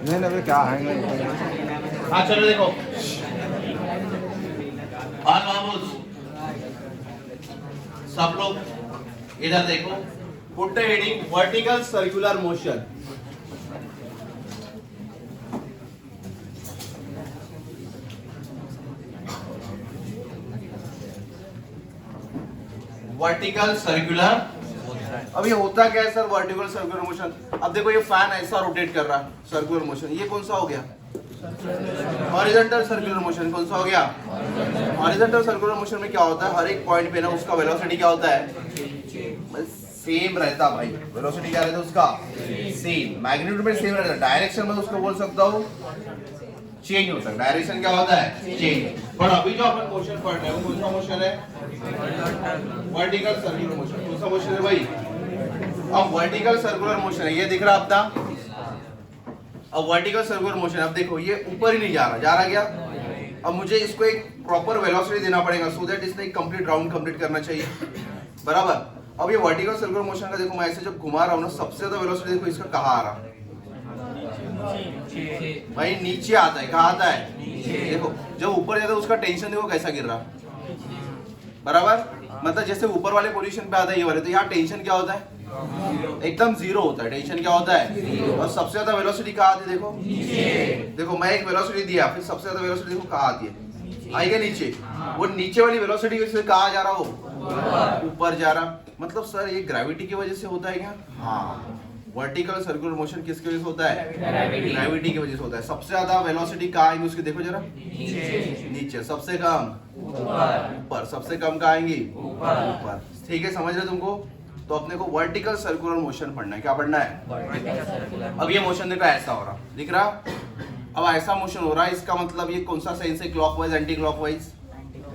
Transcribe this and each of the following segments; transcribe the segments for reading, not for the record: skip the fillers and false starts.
नहीं नहीं क्या है। हाँ चलो देखो और मामूज सब लोग इधर देखो, put the heading vertical circular motion. Vertical circular, अब ये होता क्या है सर वर्टिकल सर्कुलर मोशन? अब देखो ये फैन ऐसा रोटेट कर रहा है सर्कुलर मोशन, ये कौन सा हो गया? Horizontal circular motion. कौन सा हो गया? हॉरिजॉन्टल सर्कुलर मोशन में क्या होता है, हर एक पॉइंट पे ना उसका वेलोसिटी क्या होता है? सेम रहता भाई। वेलोसिटी क्या रहता है उसका? सेम। मैग्नीट्यूड में सेम रहता है, डायरेक्शन में उसको बोल सकता हूँ चेंज हो सकता है। डायरेक्शन क्या होता है? चेंज। पर अभी जो अपन मोशन पढ़ रहे हैं वो कौन सा मोशन है? Vertical circular motion. कौन सा मोशन है भाई? अब वर्टिकल सर्कुलर मोशन है, ये दिख रहा अपना। अब वर्टिकल सर्कुलर मोशन, अब देखो ये ऊपर ही नहीं जा रहा, जा रहा क्या? अब मुझे इसको एक प्रॉपर वेलोसिटी देना पड़ेगा सो दैट इसने एक कंप्लीट राउंड कंप्लीट करना चाहिए, बराबर। अब ये वर्टिकल सर्कुलर मोशन का देखो, मैं ऐसे जब घुमा रहा हूँ ना, सबसे ज्यादा वेलोसिटी देखो इसका कहाँ आ रहा भाई? नीचे आता है। कहाँ आता है? देखो जब ऊपर जाता है उसका टेंशन देखो कैसा गिर रहा, बराबर। मतलब जैसे ऊपर वाले पोजीशन पे आता है ये वाले, तो यहाँ टेंशन क्या होता है? एकदम जीरो होता है। टेंशन क्या होता है? और सबसे ज्यादा वेलोसिटी कहाँ आती है? देखो देखो मैं एक वेलोसिटी दिया, फिर सबसे ज्यादा वेलोसिटी देखो कहाँ आती है? आएगा नीचे। वो नीचे वाली वेलोसिटी से कहाँ जा रहा? वो ऊपर जा रहा। मतलब सर ये ग्रेविटी की वजह से होता है क्या? हाँ, वर्टिकल सर्कुलर मोशन किसकी वजह से होता है? ग्रेविटी की वजह से होता है। सबसे ज्यादा वेलोसिटी कहाँ आएगी उसकी? देखो जरा, नीचे। सबसे कम ऊपर। सबसे कम कहाँ आएंगी? ऊपर। ठीक है, समझ रहे तुमको? तो अपने को वर्टिकल सर्कुलर मोशन पढ़ना है। क्या पढ़ना है? अब ये मोशन देखो ऐसा हो रहा, दिख रहा? अब ऐसा मोशन हो रहा है, इसका मतलब ये कौन सा सेंस है? Clockwise, anti clockwise?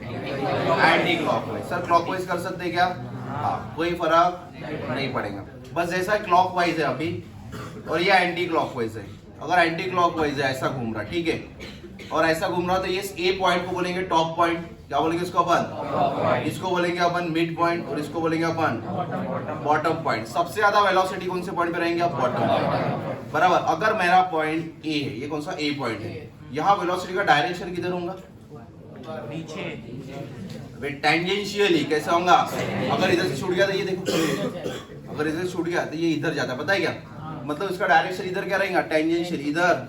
Anti clockwise. Sir clockwise कर सकते हैं क्या? हाँ, कोई फर्क नहीं पड़ेगा। बस जैसा क्लॉकवाइज है अभी और ये एंटी क्लॉकवाइज है। अगर एंटी क्लॉकवाइज है, ऐसा घूम रहा, ठीक है, और ऐसा घूम रहा, तो ये ए पॉइंट को बोलेंगे टॉप पॉइंट। क्या बोलेंगे इसको अपन? इसको बोलेंगे अपन मिड पॉइंट, और इसको बोलेंगे अपन बॉटम पॉइंट। सबसे ज्यादा वेलोसिटी कौन से पॉइंट पे रहेंगे? आप बॉटम पॉइंट, बराबर। अगर मेरा पॉइंट ए है, ये कौन सा? ए पॉइंट है, यहाँ वेलोसिटी का डायरेक्शन किधर होगा? नीचे। टेंजेंशियली कैसे होगा? अगर इधर से छूट गया तो ये देखो, अगर इधर से छूट गया तो ये इधर जाता है, पता है क्या? मतलब इसका डायरेक्शन इधर क्या रहेगा? टेंजेंशियल। इधर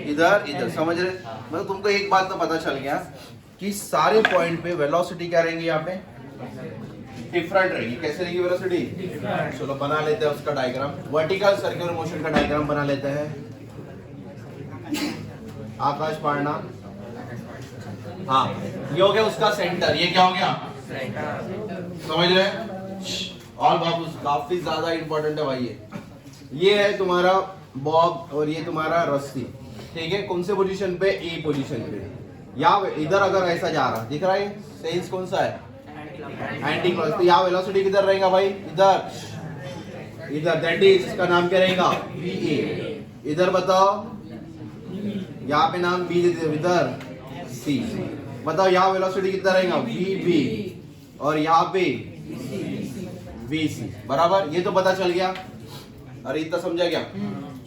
इधर इधर, समझ रहे? मतलब तुमको एक बात तो पता चल गया कि सारे पॉइंट पे वेलोसिटी क्या रहेंगी? यहाँ पे डिफरेंट रहेगी। कैसे रहेगी वेलोसिटी? चलो बना लेते हैं उसका डायग्राम। वर्टिकल सर्कुलर मोशन का डायग्राम बना लेते हैं। आकाश पाड़ना। हाँ, ये हो गया उसका सेंटर। ये क्या हो गया? समझ रहे? और बाबू काफी ज्यादा इंपॉर्टेंट है भाई। ये है तुम्हारा बॉब और ये तुम्हारा रस्सी, ठीक है? कौन से पोजीशन पे? ए पोजीशन पे। यहाँ इधर अगर ऐसा जा रहा, दिख रहा है सेंस कौन सा है? Anti clockwise. तो यहाँ वेलोसिटी किधर रहेगा भाई? इधर इधर। दैट इज, इसका नाम क्या रहेगा? वी। इधर बताओ, यहाँ पे नाम बी दे दो, इधर सी। बताओ यहाँ वेलोसिटी कितना रहेगा? वी बी, और यहाँ पे वी सी, बराबर। ये तो पता चल गया। अरे इतना समझा क्या?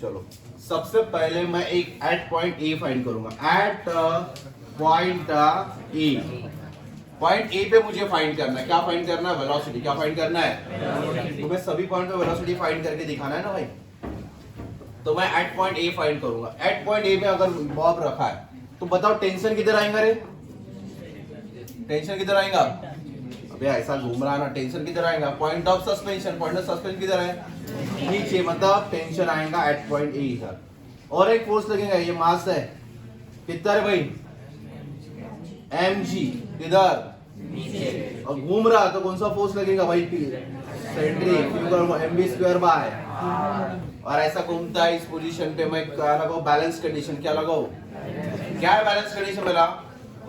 चलो सबसे पहले मैं एक एट पॉइंट ए फाइंड करूंगा। At point A, point A पे मुझे फाइंड करना है। क्या फाइंड करना है? वेलोसिटी। क्या फाइंड करना है? तुम्हें सभी पॉइंट पे वेलोसिटी फाइंड करके दिखाना है ना भाई। तो मैं एट पॉइंट ए फाइंड करूंगा। एट पॉइंट ए में अगर बॉब रखा है तो बताओ टेंशन किधर आएगा? रे टेंशन किधर आएगा? अबे ऐसा घूम रहा ना, टेंशन किधर आएगा? Point of suspension. Point of suspension किधर है? नीचे। मतलब टेंशन आएगा एट पॉइंट ए इधर। और एक फोर्स लगेगा, ये मास है, कितना है भाई? mg। किधर? नीचे। और घूम रहा तो कौन सा फोर्स लगेगा भाई? Centrifugal, mv square by. और ऐसा घूमता है इस पोजीशन पे, मैं क्या लगाऊं? Balance condition. क्या लगाऊं? क्या है बैलेंस कंडीशन मेरा?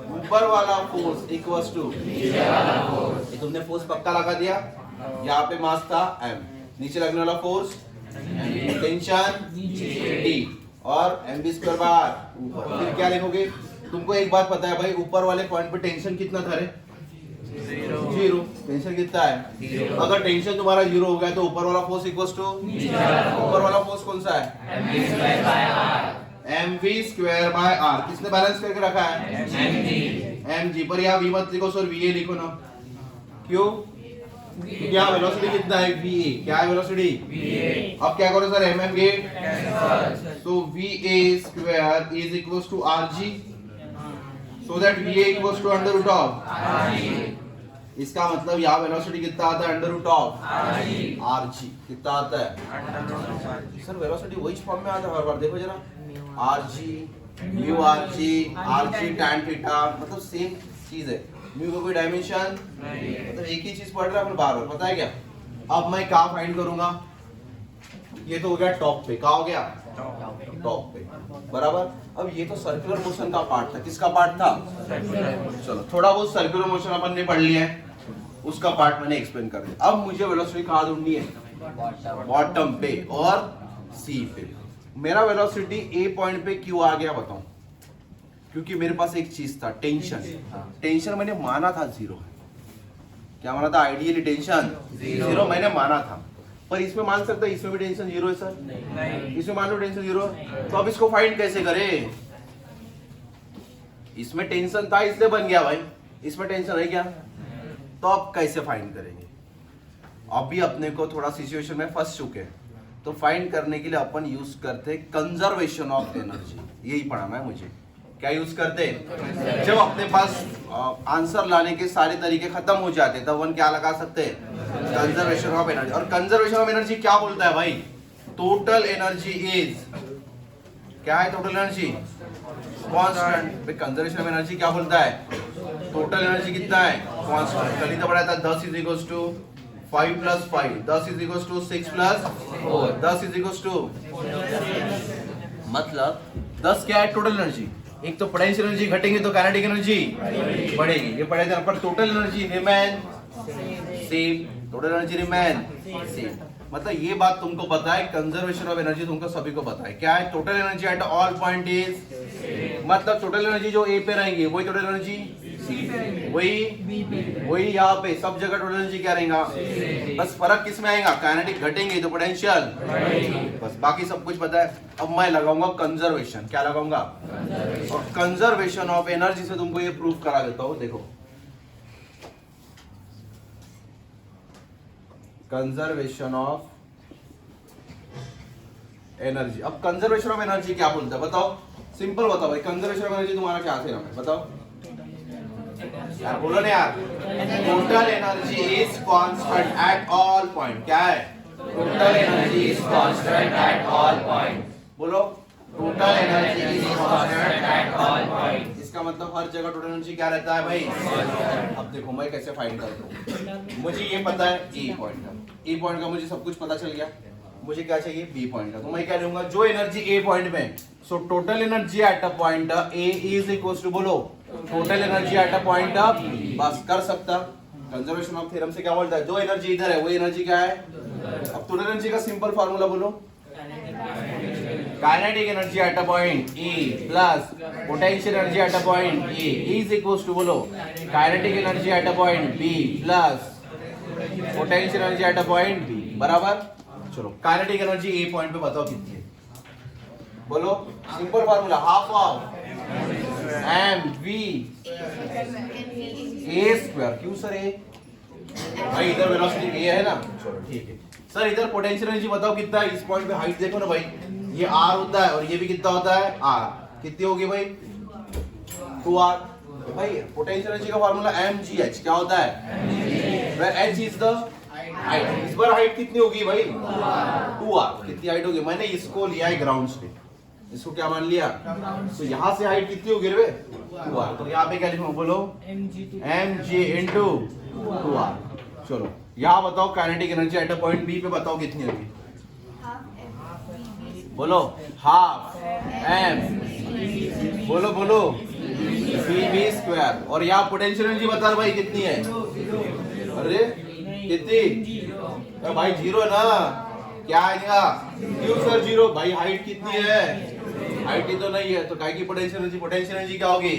ऊपर वाला फोर्स इक्वल्स टू नीचे वाला फोर्स। तुमने फोर्स पक्का लगा दिया। यहाँ पे मास था m, नीचे लगने वाला फोर्स टेंशन d, और mv स्क्वायर बार ऊपर। फिर क्या लिखोगे? तुमको एक बात पता है भाई, ऊपर वाले पॉइंट पे टेंशन कितना था रे? जीरो। टेंशन कितना है? अगर टेंशन तुम्हारा जीरो हो गया तो ऊपर वाला फोर्स इक्वल्स टू ऊपर वाला फोर्स कौन सा है? mv square by r। किसने बैलेंस करके रखा है? mg। पर यहाँ v मत लिखो सर, va लिखो ना। क्यों? क्या वेलोसिटी कितना है? va। क्या है वेलोसिटी? va। अब क्या करो सर, mm गेट, तो va square is equals to rg, so that va equals to under root of rg। इसका मतलब यहाँ वेलोसिटी कितना आता है? Under root of rg। कितना आता है सर? वेलोसिटी वही फॉर्म में आता है हर बार। देखो जरा, rg mu rg tan theta, मतलब सेम चीज है। म्यू का कोई डायमेंशन मतलब एक ही चीज पढ़ रहा है अपन बार बार, पता है क्या? अब मैं क्या फाइंड करूंगा? ये तो हो गया टॉप पे। क्या हो गया? टॉप पे, बराबर। अब ये तो सर्कुलर मोशन का पार्ट था। किसका पार्ट था? चलो थोड़ा बहुत सर्कुलर मोशन अपन ने पढ़ लिया है, उसका पार्ट मैंने एक्सप्लेन कर दिया। अब मुझे वेलोसिटी कहाँ ढूंढनी है? बॉटम पे और सी पे। मेरा वेलोसिटी ए पॉइंट पे क्यों आ गया बताऊं? क्योंकि मेरे पास एक चीज था, टेंशन। टेंशन मैंने माना था जीरो। क्या माना था? आइडियली टेंशन जीरो मैंने माना था। पर इसमें मान सकता है इसमें भी टेंशन जीरो है सर? नहीं। इसमें मान लो टेंशन जीरो, तो अब इसको फाइंड कैसे करें? इसमें टेंशन था इसलिए बन गया भाई, इसमें टेंशन है क्या? तो अब कैसे फाइंड करेंगे? अभी अपने को थोड़ा सिचुएशन में फंस चुके हैं, तो फाइंड करने के लिए अपन यूज करते कंजर्वेशन ऑफ एनर्जी। यही पढ़ाना है मुझे। क्या यूज करते? जब अपने पास आंसर लाने के सारे तरीके खत्म हो जाते तब अपन क्या लगा सकते हैं? Conservation of energy. और कंजर्वेशन ऑफ एनर्जी क्या बोलता है भाई? टोटल एनर्जी इज, क्या है total energy? Constant. Conservation of energy क्या बोलता है? टोटल एनर्जी कितना है? कांस्टेंट। कल ही तो पढ़ा था 10 is equals to 5 plus 5, 10 is equals to 6 plus 4, 10 is equals to, मतलब 10 क्या है? Total energy. एक तो पोटेंशियल एनर्जी घटेंगे तो काइनेटिक एनर्जी बढ़ेगी, ये पढ़े थे। पर total energy remain same, total energy remain same. मतलब ये बात तुमको पता है, कंजर्वेशन ऑफ एनर्जी तुमको सभी को पता है। क्या है? Total energy eight all point is, मतलब टोटल एनर्जी जो ए पे रहेंगे वही टोटल एनर्जी सी पे, वही यहाँ पे सब जगह टोटल एनर्जी क्या रहेगा? बस फर्क किस में आएगा? काइनेटिक घटेंगे तो पोटेंशियल, बस बाकी सब कुछ पता है। अब मैं लगाऊंगा कंजर्वेशन। क्या लगाऊंगा? और कंजर्वेशन ऑफ एनर्जी से तुमको ये प्रूफ करा देता हूं। देखो, कंजर्वेशन ऑफ एनर्जी। अब कंजर्वेशन ऑफ एनर्जी क्या बोलता है बताओ? सिंपल बताओ भाई, कंजर्वेशन ऑफ एनर्जी तुम्हारा क्या थे? बताओ यार, बोलो ना यार। Total energy is constant at all point. क्या है? Total energy is constant at all point. बोलो, total energy is constant at all point. इसका मतलब हर जगह टोटल एनर्जी क्या रहता है भाई? अब देखो मैं कैसे फाइंड करता हूँ। मुझे ये पता है ए पॉइंट का, ए पॉइंट का मुझे सब कुछ पता चल गया। मुझे क्या चाहिए? बी पॉइंट का। तो मैं क्या लूंगा? जो एनर्जी ए पॉइंट में, so total energy at a point A is equals to, बोलो, total energy at a point बस कर सकता। कंजर्वेशन ऑफ थ्योरम से क्या बोलता है? जो एनर्जी इधर है वो एनर्जी क्या है? अब टोटल एनर्जी का सिंपल फार्मूला बोलो, kinetic energy at a point A plus potential energy at a point A is equals to, बोलो, kinetic energy at a point B plus potential energy at a point B, बराबर। चलो kinetic energy A point पे बताओ कितनी है? बोलो, simple formula, half of mv a square. क्यों sir ए? भाई इधर वेलोसिटी ए है ना। चलो ठीक है सर। इधर पोटेंशियल एनर्जी बताओ कितना है? इस पॉइंट पे हाइट देखो ना भाई, ये r होता है और ये भी कितना होता है? r। कितनी होगी भाई? 2r। भाई पोटेंशियल एनर्जी का फार्मूला mgh। क्या होता है? where h is the height. इस बार हाइट कितनी होगी भाई? 2r। कितनी हाइट होगी? मैंने इसको लिया है ग्राउंड से, इसको क्या मान लिया? तो यहाँ से हाइट कितनी होगी रे? 2r। तो यहाँ पे क्या लिखूं? बोलो, mg into 2r। चलो यहाँ बताओ kinetic energy at a point B पे बताओ कितनी होगी? बोलो, हाफ m, बोलो बोलो, b स्क्वायर। और यहाँ पोटेंशियल एनर्जी बता भाई कितनी है? अरे कितनी? भाई जीरो ना। क्या आएगा? क्यों सर जीरो? भाई हाइट कितनी है? हाइट ही तो नहीं है, तो काय की पोटेंशियल एनर्जी? पोटेंशियल एनर्जी क्या होगी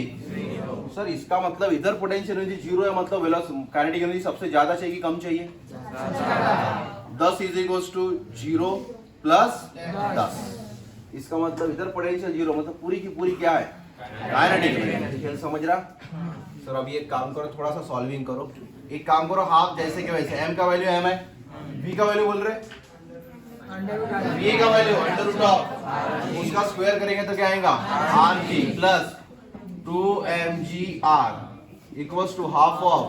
सर? इसका मतलब इधर पोटेंशियल एनर्जी जीरो है, मतलब काइनेटिक एनर्जी सबसे ज्यादा चाहिए कि कम चाहिए? 10 इज इक्वल्स टू 0 प्लस 10। इसका मतलब इधर पोटेंशियल जीरो, मतलब पूरी की पूरी क्या है, काइनेटिक एनर्जी। खेल समझ रहा सर? अभी एक काम करो, थोड़ा सा सॉल्विंग करो। एक काम करो, हाफ जैसे के वैसे, m का वैल्यू m है, v का वैल्यू बोल रहे, v का वैल्यू अंडर रूट ऑफ, उसका स्क्वायर करेंगे तो क्या आएगा, rg plus 2mgr equals to half of,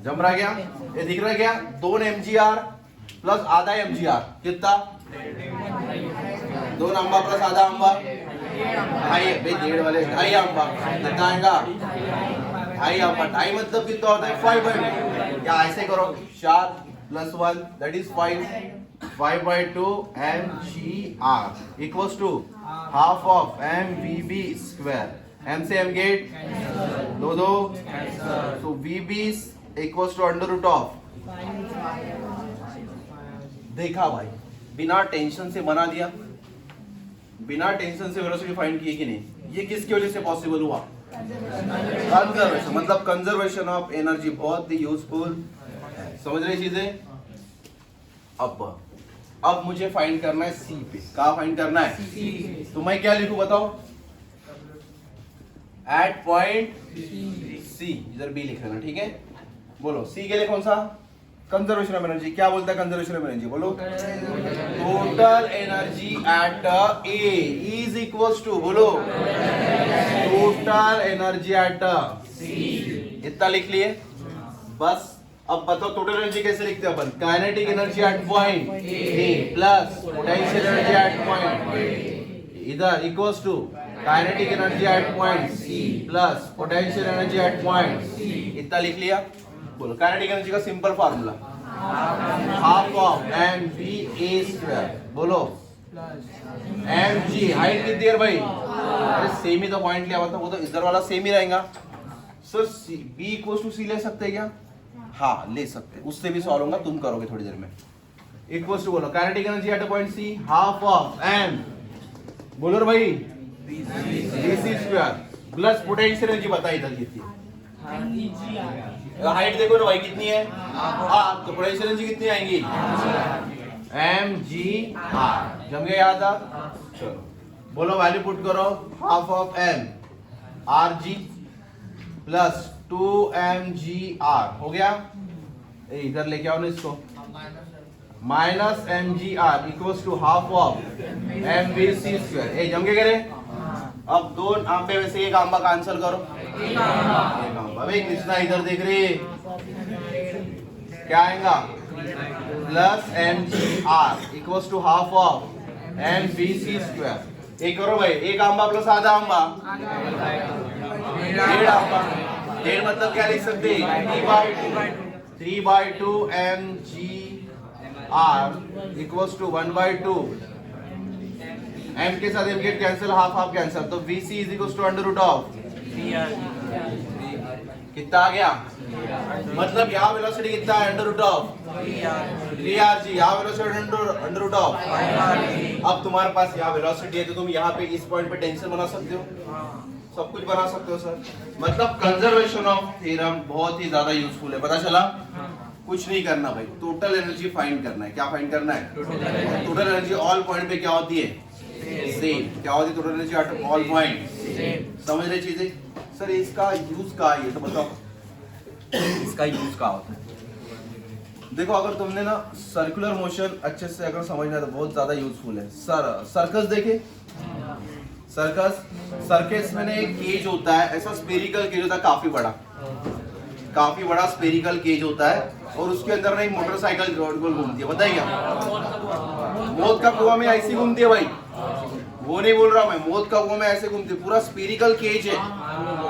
जम रहा क्या, ये दिख रहा क्या, 2 mgr प्लस आधा mgr, कितना, 2 अंबा प्लस आधा अंबा, ढाई, डेढ़ वाले ढाई अंबा, कितना आएगा, ढाई अंबा। ढाई मतलब कितना होता है, 5/2, या ऐसे करो 4 plus 1 that is 5, 5/2 mgr equals to half of mvb square, m से m गेट, 2 2, तो vb equals to under root of, देखा भाई, बिना टेंशन से बना दिया, बिना टेंशन से वेलोसिटी फाइंड की कि नहीं। ये किसकी वजह से पॉसिबल हुआ, कंजर्वेशन, मतलब कंजर्वेशन ऑफ एनर्जी बहुत ही यूजफुल, समझ रहे चीजें। अब मुझे फाइंड करना है सी पे, कहाँ फाइंड करना है, तो मैं क्या लिखूं बताओ, एट पॉइंट सी, इधर बी लिख लेना, ठीक है। बोलो सी के लिए कौन सा, कंजर्वेशन ऑफ एनर्जी, क्या बोलता है कंजर्वेशन ऑफ एनर्जी, बोलो, total energy at A is equals to, बोलो, टोटल एनर्जी एट सी, इतना लिख लिए बस। अब बताओ टोटल एनर्जी कैसे लिखते हैं अपन, kinetic energy at point A plus potential energy at point इधर equals to kinetic energy at point C plus potential energy at point C, इतना लिख लिया। बोलो काइनेटिक एनर्जी का simple formula, half of mv square, बोलो mg, height कितनी है भाई, अरे सेम ही तो पॉइंट लिया हुआ था, वो तो इधर वाला सेम ही रहेगा। Sir b equals to c ले सकते हैं क्या, हाँ ले सकते हैं, उससे भी सॉल्व होगा, तुम करोगे थोड़ी देर में। इक्वल्स टू बोलो kinetic energy at point c half of m, बोलो रे भाई bc square plus potential energy बताइए इधर कितनी, हाइट देखो ना भाई कितनी है, तो पोटेंशियल एनर्जी कितनी आएंगी, mgr, जम गया याद आ, चलो बोलो वैल्यू पुट करो, half of m rg plus 2mgr हो गया, इधर लेके आओ ना इसको, minus mgr equals to half of mvc square, जम गया करे। अब 2 आंबे में से एक आंबा कैंसिल करो, एक आंबा, भाई कृष्णा इधर देख रही, क्या आएगा, plus mgr equals to half of mvc square, एक करो भाई, एक आंबा प्लस आधा आंबा, डेढ़ आंबा, डेढ़ मतलब क्या लिख सकते हैं, 3/2 mgr इक्वल्स टू 1/2, m के साथ m get cancel, half half cancel, तो vc is equals to under root of, कितना आ गया, मतलब यहाँ वेलोसिटी कितना है, अंडर रूट ऑफ 3rg, यहाँ वेलोसिटी अंडर रूट ऑफ। अब तुम्हारे पास यहाँ वेलोसिटी है तो तुम यहाँ पे इस पॉइंट पे टेंशन बना सकते हो, सब कुछ बना सकते हो सर। मतलब कंजर्वेशन ऑफ थ्योरम बहुत ही ज्यादा यूजफुल है, पता चला। कुछ नहीं करना भाई, टोटल एनर्जी फाइंड करना है। क्या फाइंड करना है, टोटल एनर्जी ऑल पॉइंट पे क्या होती है, सेम। क्या होती है total energy eight all point, समझ रहे चीजें। सर इसका यूज क्या है ये तो बताओ, इसका यूज क्या होता है। देखो अगर तुमने ना सर्कुलर मोशन अच्छे से अगर समझना है तो बहुत ज्यादा यूजफुल है। सर्कस देखे, सर्कस में एक केज होता है, ऐसा स्पेरिकल केज होता है, काफी बड़ा स्पेरिकल केज होता है, और उसके अंदर ना एक मोटरसाइकिल गोल गोल घूमती है, बताइए क्या। मौत का कुआं में ऐसी घूमती है भाई, वो नहीं बोल रहा मैं, मौत का कुआं में ऐसे घूमती है, पूरा स्पेरिकल केज है।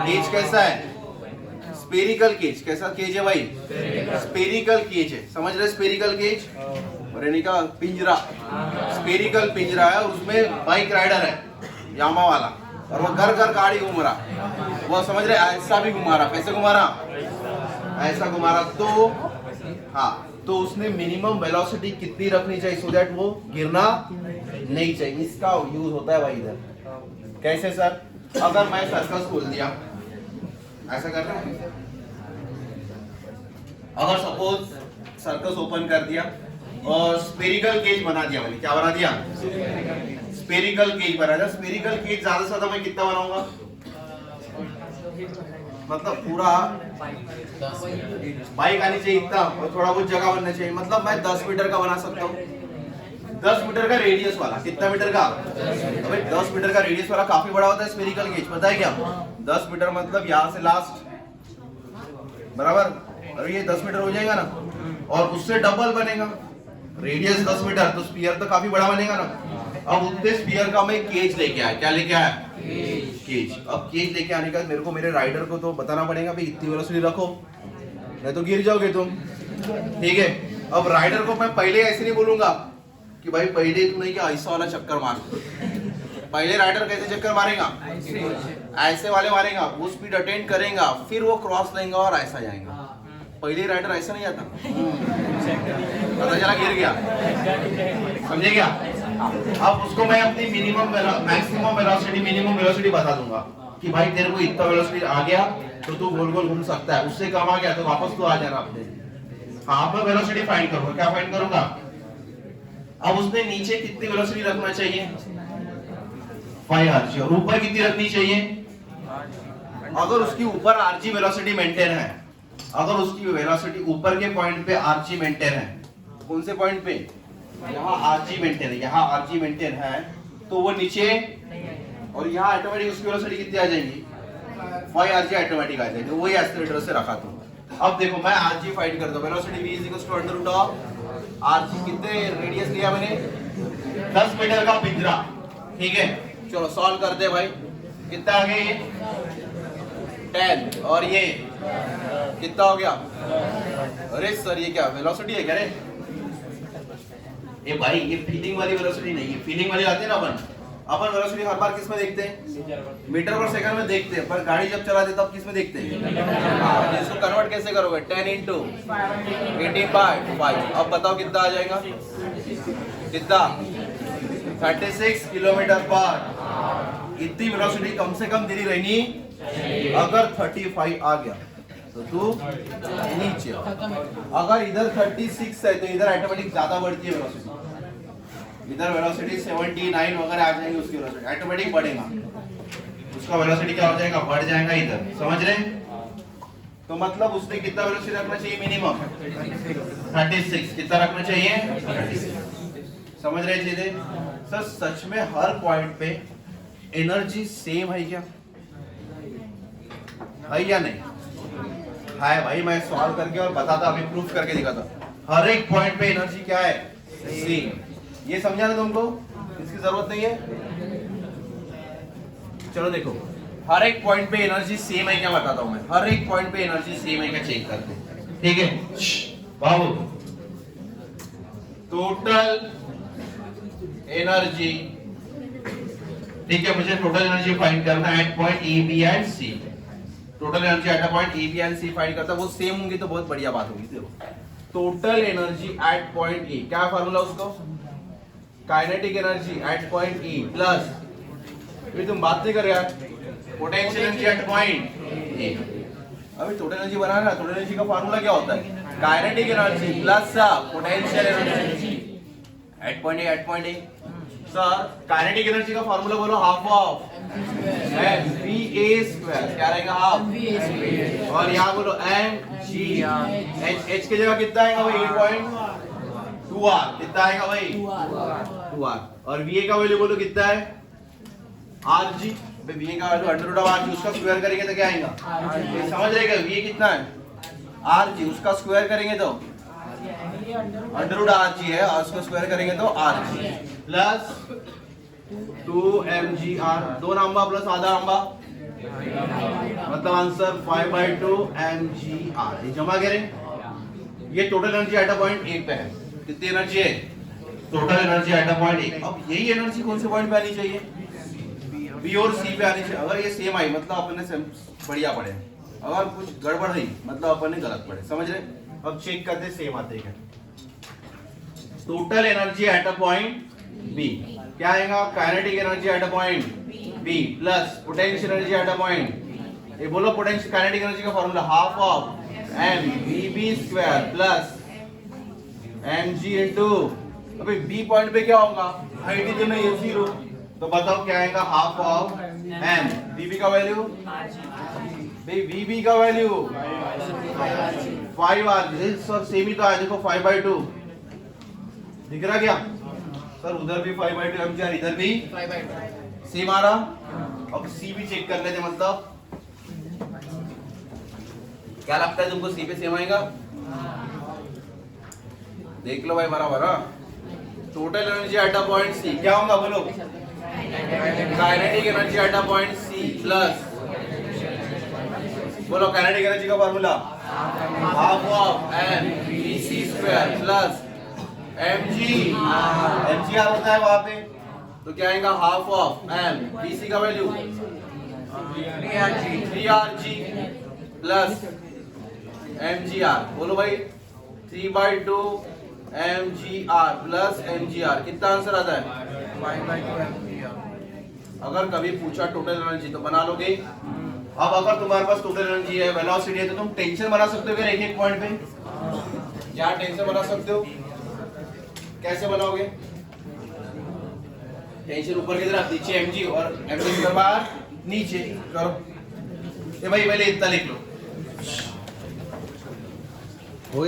केज कैसा है, स्पेरिकल केज। कैसा केज है भाई, स्पेरिकल केज है, समझ रहे। स्पेरिकल केज का पिंजरा, स्पेरिकल पिंजरा है, उसमें बाइक राइडर है यामा वाला, और वो घर घर गाड़ी घूम रहा, वो समझ रहे ऐसा भी घुमा रहा। कैसे घुमा रहा, ऐसा घुमा रहा। तो हाँ, तो उसने मिनिमम वेलोसिटी कितनी रखनी चाहिए सो दैट वो गिरना नहीं चाहिए, इसका यूज होता है भाई इधर। कैसे सर, अगर मैं सर्कस खोल दिया, ऐसा कर रहा है, अगर सपोज सर्कस ओपन कर दिया, और स्पेरिकल केज बना दिया मैंने। क्या बना दिया? स्पेरिकल केज बना दिया। स्पेरिकल केज ज्यादा से ज्यादा मैं कितना बनाऊंगा? मतलब पूरा बाइक आनी चाहिए इतना, और थोड़ा बहुत जगह बनना चाहिए। मतलब मैं 10 मीटर का बना सकता हूँ, 10 मीटर का रेडियस वाला। कितना मीटर का? अबे 10 मीटर का रेडियस वाला काफी बड़ा होता है स्फेरिकल गेज, पता है क्या? 10 मीटर मतलब यहाँ से लास्ट, बराबर। और ये 10 मीटर हो जाएगा ना, और उससे डबल बनेगा। रेडियस 10 मीटर तो स्फीयर तो काफी बड़ा बनेगा ना। अब उतने स्फीयर का मैं केज लेके आया। क्या लेके आया? केज। अब केज लेके आने का मेरे को मेरे राइडर को तो बताना पड़ेगा भाई इतनी वेलोसिटी रखो, नहीं तो गिर जाओगे तुम, ठीक है। अब राइडर को मैं पहले ऐसे नहीं बोलूंगा कि भाई पहले तू नहीं क्या ऐसा वाला चक्कर मार। पहले राइडर कैसे चक्कर मारेगा? ऐसे वाले मारेगा, वो स्पीड अटेंड करेगा, फिर वो क्रॉस लेंगे और ऐसा जाएगा। पहले राइडर ऐसा नहीं आता, पता चला गिर गया, समझे क्या? अब उसको मैं अपनी minimum maximum velocity minimum velocity बता दूंगा कि भाई तेरे को इतना वेलोसिटी आ गया तो तू गोल गोल घूम सकता है, उससे कम आ गया तो वापस तो आ जाना अपने। हाँ, मैं वेलोसिटी फाइंड करूंगा। क्या फाइंड करूंगा? अब उसने नीचे कितनी वेलोसिटी रखना चाहिए? 5 आरजी। और ऊपर कितनी रखनी चाहिए? अगर उसकी ऊपर आरजी वेलोसिटी मेंटेन है, अगर उसकी वेलोसिटी ऊपर के पॉइंट पे आरजी मेंटेन है, कौन से पॉइंट पे? यहाँ आरजी मेंटेन है, यहाँ आरजी मेंटेन है, तो वो नीचे, और यहाँ ऑटोमेटिक उसकी वेलोसिटी कितनी आ जाएगी? 5 आरजी ऑटोमेटिक आ जाएगी। वही एक्सीलरेटर से रखा था। अब देखो मैं आरजी फाइंड करता हूँ। Velocity v = under root of r g. कितने रेडियस लिया मैंने? 10 मीटर का पिंजरा, ठीक है। चलो सॉल्व करते हैं भाई। कितना आ गया ये? 10। और ये कितना हो गया? अरे सर ये क्या वेलोसिटी है क्या रे? ये भाई ये फीलिंग वाली वेलोसिटी नहीं है। फीलिंग वाली आती है ना अपन वेलोसिटी हर बार किस में देखते हैं? मीटर पर सेकंड में देखते हैं, पर गाड़ी जब चलाते तब किस में देखते हैं? इसको कन्वर्ट कैसे करोगे? 10 × 18/5। अब बताओ कितना आ जाएगा? कितना? 36 किलोमीटर पर। इतनी वेलोसिटी कम से कम तेरी रहनी। अगर 35 आ गया तो तू नीचे। अगर इधर 36 है तो इधर ऑटोमेटिक ज्यादा बढ़ती है वेलोसिटी। इधर वेलोसिटी 79 वगैरह आ जाएगी, उसकी वेलोसिटी ऑटोमेटिक बढ़ेगा। उसका वेलोसिटी क्या हो जाएगा? बढ़ जाएगा इधर, समझ रहे? तो मतलब उसने कितना वेलोसिटी रखना चाहिए मिनिमम? 36। कितना रखना चाहिए? 36। समझ रहे चीजें? सर सच में हर पॉइंट पे एनर्जी सेम है क्या? है या नहीं? है भाई, मैं सॉल्व करके और बताता, अभी प्रूफ करके दिखाता। हर एक पॉइंट पे एनर्जी क्या है? सेम। ये समझाना तुमको, इसकी जरूरत नहीं है। चलो देखो, हर एक पॉइंट पे एनर्जी सेम है क्या बताता हूं मैं। हर एक पॉइंट पे एनर्जी सेम है क्या चेक करते हैं, ठीक है बाबू। टोटल एनर्जी, ठीक है, मुझे टोटल एनर्जी फाइंड करना है at point A B and C. Total energy at point A B and C find करता है। वो सेम होंगी तो बहुत बढ़िया बात होगी। देखो टोटल एनर्जी एट पॉइंट ए, क्या फार्मूला उसको? Kinetic energy at point E plus, अभी तुम बात नहीं कर रहे यार, पोटेंशियल एनर्जी एट पॉइंट ए। अभी टोटल एनर्जी बनाना है। टोटल एनर्जी का फार्मूला क्या होता है? Kinetic energy plus potential energy at point A. At point A sir kinetic energy का फार्मूला बोलो, हाफ ऑफ mva²। क्या रहेगा? हाफ। और यहाँ बोलो mg। h की जगह कितना आएगा भाई? 8.2r। कितना आएगा भाई? 2r। और va का वैल्यू बोलो कितना है? rg। va का value under root of rg, उसका स्क्वायर करेंगे तो क्या आएगा? समझ रहे क्या? va कितना है? rg, उसका स्क्वायर करेंगे तो अंडर रूट rg है, और उसको स्क्वायर करेंगे तो rg plus 2mgr। 2 number plus आधा नंबर, मतलब आंसर 5/2 mgr। ये जमा करें। ये total energy at point A पे है। कितनी एनर्जी है? टोटल एनर्जी एट पॉइंट ए। अब यही एनर्जी कौन से पॉइंट पे आनी चाहिए? बी और सी पे आनी चाहिए। अगर ये सेम आई मतलब अपन ने बढ़िया पढ़े, अगर कुछ गड़बड़ हुई मतलब अपन ने गलत पढ़े, समझ रहे? अब चेक करते सेम आते हैं। Total energy at a point B क्या आएगा? Kinetic energy at a point B plus potential energy at a point. ये बोलो पोटेंशियल काइनेटिक एनर्जी का formula half of mvb² plus mg into अभी b पॉइंट पे क्या होगा, हाइट ही देना ये 0, तो बताओ क्या आएगा, हाफ ऑफ m। vb का वैल्यू, भाई vb का वैल्यू 5r, सर सेम ही तो आया देखो 5/2, दिख रहा क्या सर, उधर भी 5/2 mg, इधर भी 5/2 सेम आ रहा। अब c भी चेक कर लेते, मतलब क्या लगता है तुमको, c पे सेम आएगा, देख लो भाई बराबर। Total energy at a point C क्या होगा बोलो, kinetic energy at a point C plus, बोलो काइनेटिक एनर्जी का formula half of M B C square plus mg r होता है वहां पे, तो क्या आएगा half of M B C का वैल्यू 3rg प्लस mgr, बोलो भाई 3/2 mgr प्लस mgr, कितना आंसर आता है 5/2 mgr। अगर कभी पूछा टोटल एनर्जी तो बना लोगे। अब अगर तुम्हारे पास टोटल एनर्जी है, वेलोसिटी है, तो तुम टेंशन बना सकते हो क्या एक एक पॉइंट पे, क्या टेंशन बना सकते हो, कैसे बनाओगे, टेंशन ऊपर की तरफ, नीचे mg और mg के बाहर नीचे करो, ये भाई पहले इतना लिख लो।